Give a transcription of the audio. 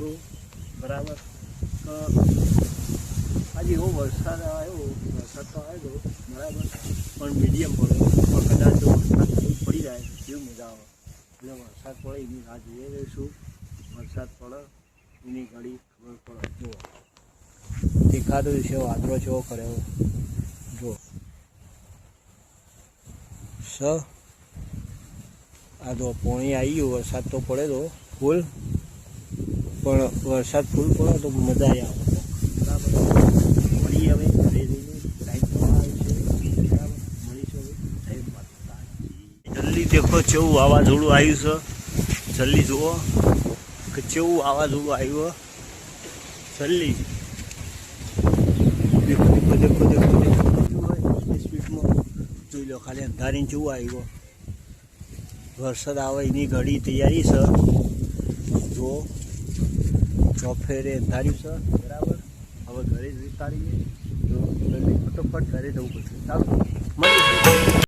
થોડું બરાબર. આજે એવો વરસાદ આવ્યો તો આવ્યો બરાબર, પણ મીડિયમ પડ્યો. પણ કદાચ જો વરસાદ પડી જાય એવું મજા આવે. એટલે વરસાદ પડે એની રાહ જોઈએ રહીશું. વરસાદ પડે એની ઘડી ખબર પડે. જુઓ દેખાતું છે વાદળો જેવો કર્યો. જુઓ આ તો પોણી આવી ગયું. વરસાદ તો પડે તો ફૂલ, પણ વરસાદ ફૂલ પડે તો મજા આવે બરાબર. મળી હવે ઘરે જઈને ટાઈમ થવા આવે છે બરાબર. મળીશું હવે ટાઈમ જલ્દી. દેખો કેવું વાવાઝોડું આવ્યું છે. જલ્દી જુઓ કે કેવું વાવાઝોડું આવ્યું. જલ્દી દેખો દેખો દેખો દેખો દેખો સ્પીડમાં જોઈ લો. ખાલી અંધારીને કેવું આવ્યું. વરસાદ આવે એની ઘડી તૈયારી છે. જો ચોફેરે અંધાર્યું છે બરાબર. હવે ઘરે જતા રહીએ તો ફટોફટ ઘરે જવું પડશે. ચાલો મળીશું.